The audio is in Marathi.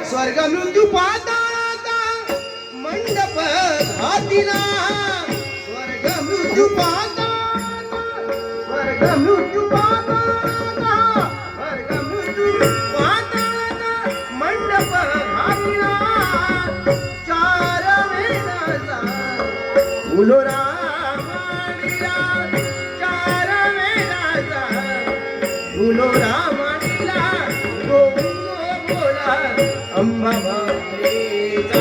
स्वर्ग मृत्यू पाताळाचा मंडप घातिला स्वर्ग मृत्यू पाताळाचा स्वर्ग मृत्यू पाताळाचा स्वर्ग मृत्यू पाताळाचा मंडप घातिला चार वेदाचा फुलोरा मांडिला चार वेदाचा फुलोरा मांडिला अंबा मातेचा